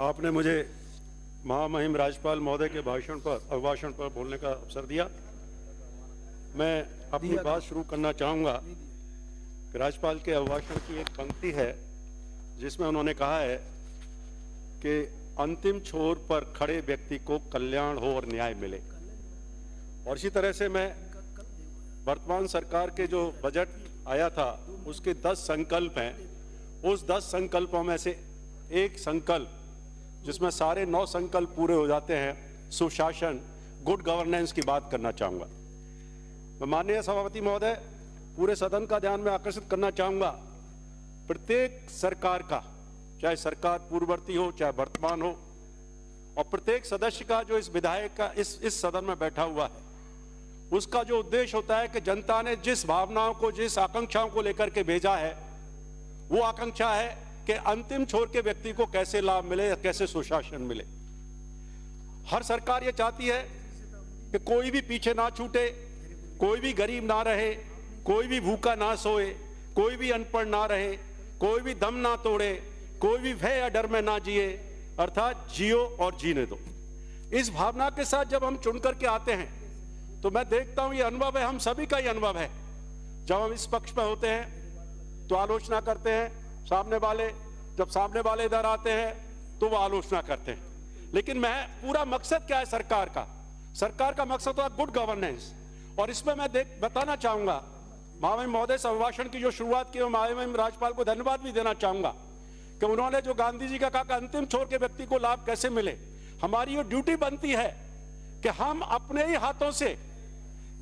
आपने मुझे महामहिम राज्यपाल महोदय के अभिभाषण पर बोलने का अवसर दिया। मैं अपनी बात शुरू करना चाहूँगा कि राज्यपाल के अभिभाषण की एक पंक्ति है जिसमें उन्होंने कहा है कि अंतिम छोर पर खड़े व्यक्ति को कल्याण हो और न्याय मिले। और इसी तरह से मैं वर्तमान सरकार के जो बजट आया था उसके 10 संकल्प हैं, उस 10 संकल्पों में से एक संकल्प जिसमें सारे 9 संकल्प पूरे हो जाते हैं, सुशासन, गुड गवर्नेंस की बात करना चाहूँगा। मैं माननीय सभापति महोदय पूरे सदन का ध्यान में आकर्षित करना चाहूँगा, प्रत्येक सरकार का, चाहे सरकार पूर्ववर्ती हो चाहे वर्तमान हो, और प्रत्येक सदस्य का जो इस विधायक का इस सदन में बैठा हुआ है, उसका जो उद्देश्य होता है कि जनता ने जिस भावनाओं को, जिस आकांक्षाओं को लेकर के भेजा है, वो आकांक्षा है कि अंतिम छोर के व्यक्ति को कैसे लाभ मिले या कैसे सुशासन मिले। हर सरकार ये चाहती है कि कोई भी पीछे ना छूटे, कोई भी गरीब ना रहे, कोई भी भूखा ना सोए, कोई भी अनपढ़ ना रहे, कोई भी दम ना तोड़े, कोई भी भय या डर में ना जिए, अर्थात जियो और जीने दो। इस भावना के साथ जब हम चुन करके आते हैं तो मैं देखता हूं ये अनुभव है, हम सभी का ही अनुभव है। जब हम इस पक्ष पर होते हैं तो आलोचना करते हैं सामने वाले, जब सामने वाले इधर आते हैं तो वो आलोचना करते हैं। लेकिन मैं पूरा मकसद क्या है सरकार का मकसद तो है गुड गवर्नेंस। और इसमें मैं बताना चाहूंगा, महामहिम महोदय से अभिभाषण की जो शुरुआत की, महामहिम राज्यपाल को धन्यवाद भी देना चाहूंगा कि उन्होंने जो गांधी जी का कहा अंतिम छोर के व्यक्ति को लाभ कैसे मिले। हमारी ये ड्यूटी बनती है कि हम अपने ही हाथों से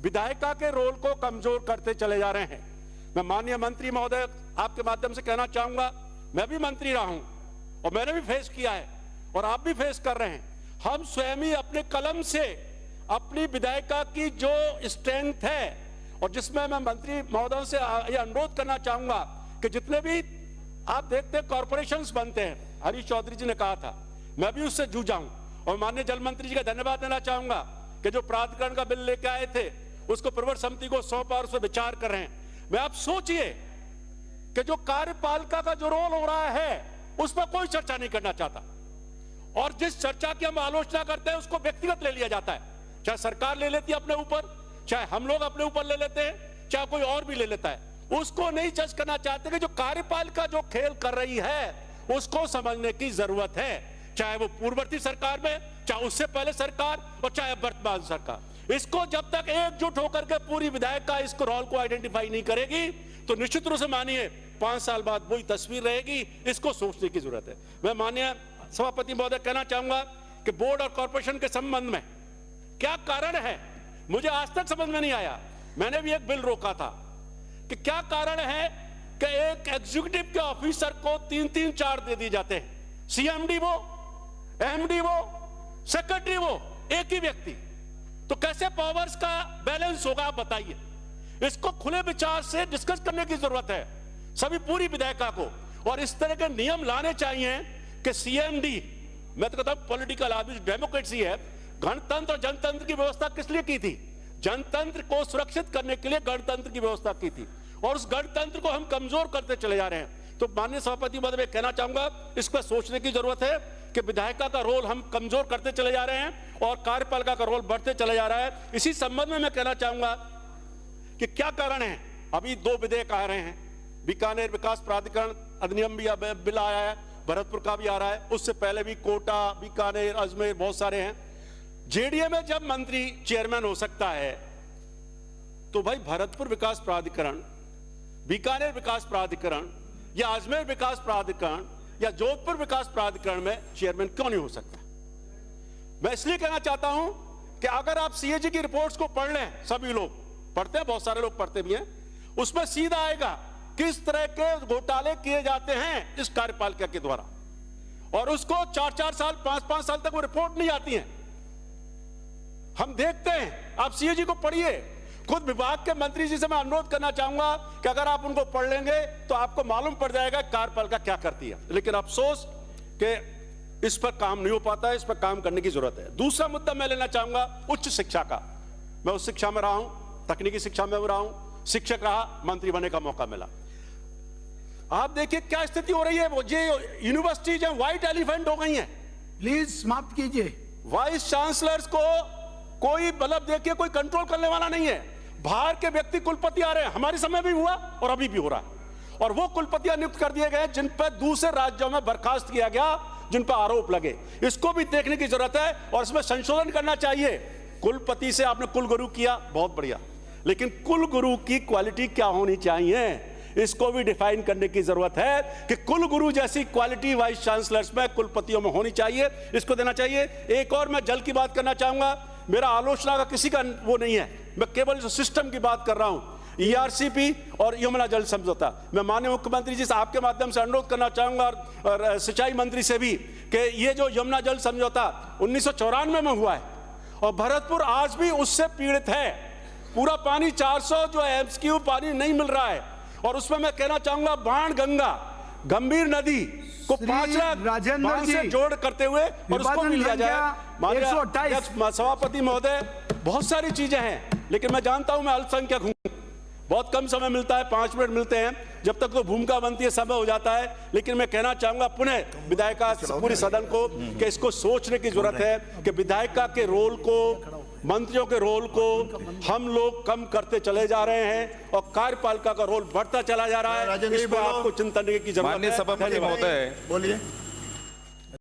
विधायिका के रोल को कमजोर करते चले जा रहे हैं। मैं माननीय मंत्री महोदय आपके माध्यम से कहना चाहूंगा, मैं भी मंत्री रहा हूं और मैंने भी फेस किया है और आप भी फेस कर रहे हैं। हम स्वयं ही अपने कलम से अपनी विधायिका की जो स्ट्रेंथ है, और जिसमें मैं मंत्री महोदय से ये अनुरोध करना चाहूंगा कि जितने भी आप देखते हैं कॉर्पोरेशंस बनते हैं, हरीश चौधरी जी ने कहा था, मैं भी उससे जूझा हूं। और माननीय जल मंत्री जी का धन्यवाद देना चाहूंगा कि जो प्राधिकरण का बिल लेके आए थे उसको प्रवर समिति को सौंपा और उस पर विचार कर रहे हैं। मैं आप सोचिए कि जो कार्यपालिका का जो रोल हो रहा है उस पर कोई चर्चा नहीं करना चाहता, और जिस चर्चा की हम आलोचना करते हैं उसको व्यक्तिगत ले लिया जाता है। चाहे सरकार ले लेती है अपने ऊपर, चाहे हम लोग अपने ऊपर ले लेते हैं, चाहे कोई और भी ले लेता है, उसको नहीं जज करना चाहते कि जो कार्यपालिका जो खेल कर रही है उसको समझने की जरूरत है, चाहे वो पूर्ववर्ती सरकार में, चाहे उससे पहले सरकार और चाहे वर्तमान सरकार। इसको जब तक एकजुट होकर के पूरी विधायिका इसको रोल को आइडेंटिफाई नहीं करेगी तो निश्चित रूप से मानिए 5 साल बाद वही तस्वीर रहेगी। इसको सोचने की जरूरत है। मैं माननीय सभापति महोदय कहना चाहूंगा कि बोर्ड और कॉर्पोरेशन के संबंध में क्या कारण है, मुझे आज तक समझ में नहीं आया। मैंने भी एक बिल रोका था कि क्या कारण है कि एक एग्जीक्यूटिव के ऑफिसर को 3-3 4 दे दिए जाते हैं, सीएमडी वो, एमडी वो, सेक्रेटरी वो, एक ही व्यक्ति। तो कैसे पावर्स का बैलेंस होगा आप बताइए। इसको खुले विचार से डिस्कस करने की जरूरत है सभी पूरी विधायिका को, और इस तरह के नियम लाने चाहिए कि सीएमडी, मैं तो कहता हूं पॉलिटिकल ऑफिस डेमोक्रेसी है, गणतंत्र और जनतंत्र की व्यवस्था किस लिए की थी? जनतंत्र को सुरक्षित करने के लिए गणतंत्र की व्यवस्था की थी, और उस गणतंत्र को हम कमजोर करते चले जा रहे हैं। तो माननीय सभापति महोदय मैं कहना चाहूंगा इस पर सोचने की जरूरत है कि विधायिका का रोल हम कमजोर करते चले जा रहे हैं और कार्यपालिका का रोल बढ़ते चले जा रहा है। इसी संबंध में मैं कहना चाहूंगा कि क्या कारण है। अभी 2 विधेयक आ रहे हैं, बीकानेर विकास प्राधिकरण अधिनियम भी बिल आया है, भरतपुर का भी आ रहा है, उससे पहले भी कोटा, बीकानेर, अजमेर बहुत सारे हैं। जेडीए में जब मंत्री चेयरमैन हो सकता है तो भाई भरतपुर विकास प्राधिकरण, बीकानेर विकास प्राधिकरण या अजमेर विकास प्राधिकरण या जोधपुर विकास प्राधिकरण में चेयरमैन क्यों नहीं हो सकता? मैं इसलिए कहना चाहता हूं कि अगर आप सीएजी की रिपोर्ट्स को पढ़ लें, सभी लोग पढ़ते हैं, बहुत सारे लोग पढ़ते भी हैं, उसमें सीधा आएगा किस तरह के घोटाले किए जाते हैं इस कार्यपालिका के द्वारा, और उसको 4-4 साल 5-5 साल तक वो रिपोर्ट नहीं आती है। हम देखते हैं, आप सीएजी को पढ़िए। खुद विभाग के मंत्री जी से मैं अनुरोध करना चाहूंगा कि अगर आप उनको पढ़ लेंगे तो आपको मालूम पड़ जाएगा कार्यपालिका क्या करती है। लेकिन अफसोस कि इस पर काम नहीं हो पाता है, इस पर काम करने की जरूरत है। दूसरा मुद्दा मैं लेना चाहूंगा उच्च शिक्षा का। मैं उस शिक्षा में रहा हूं, तकनीकी शिक्षा में रहा हूं, शिक्षक रहा, मंत्री बनने का मौका मिला। आप देखिए क्या स्थिति हो रही है। वो ये यूनिवर्सिटीज व्हाइट एलिफेंट हो गई हैं। प्लीज समाप्त कीजिए। वाइस चांसलर्स को कोई मतलब देखिए कोई कंट्रोल करने वाला नहीं है। बाहर के व्यक्ति कुलपति आ रहे हैं, हमारे समय भी हुआ और अभी भी हो रहा है, और वो कुलपतियां नियुक्त कर दिए गए जिन पर दूसरे राज्यों में बर्खास्त किया गया, जिन पर आरोप लगे। इसको भी देखने की जरूरत है और इसमें संशोधन करना चाहिए। कुलपति से आपने कुलगुरु किया, बहुत बढ़िया, लेकिन कुलगुरु की क्वालिटी क्या होनी चाहिए, इसको भी डिफाइन करने की जरूरत है कि कुलगुरु जैसी क्वालिटी वाइस चांसलर्स में, कुलपतियों में होनी चाहिए, इसको देना चाहिए। एक और मैं जल की बात करना चाहूंगा। मेरा आलोचना का किसी का वो नहीं है, मैं केवल सिस्टम की बात कर रहा हूं। ERCP और यमुना जल समझौता, मैं माननीय मुख्यमंत्री जी से आपके माध्यम से अनुरोध करना चाहूंगा और सिंचाई मंत्री से भी कि ये जो यमुना जल समझौता 1994 में हुआ है और भरतपुर आज भी उससे पीड़ित है। पूरा पानी 400 जो MSQ पानी नहीं मिल रहा है, और उसमें मैं कहना चाहूंगा बाण गंगा गंभीर नदी को 5 लाख बांध से जोड़ करते हुए और उसको भी लिया जाए। माननीय सभापति महोदय, बहुत सारी चीजें हैं, लेकिन मैं जानता हूं मैं अल्पसंख्यक हूं, बहुत कम समय मिलता है, 5 मिनट मिलते हैं, जब तक तो भूमिका बनती है समय हो जाता है। लेकिन मैं कहना चाहूंगा पुनः विधायिका पूरी सदन को कि इसको सोचने की जरूरत है कि विधायिका के रोल को, मंत्रियों के रोल को हम लोग कम करते चले जा रहे हैं और कार्यपालिका का रोल बढ़ता चला जा रहा है। इस पर आपको चिंतन की जरूरत है। माननीय सभापति महोदय, बोलिए।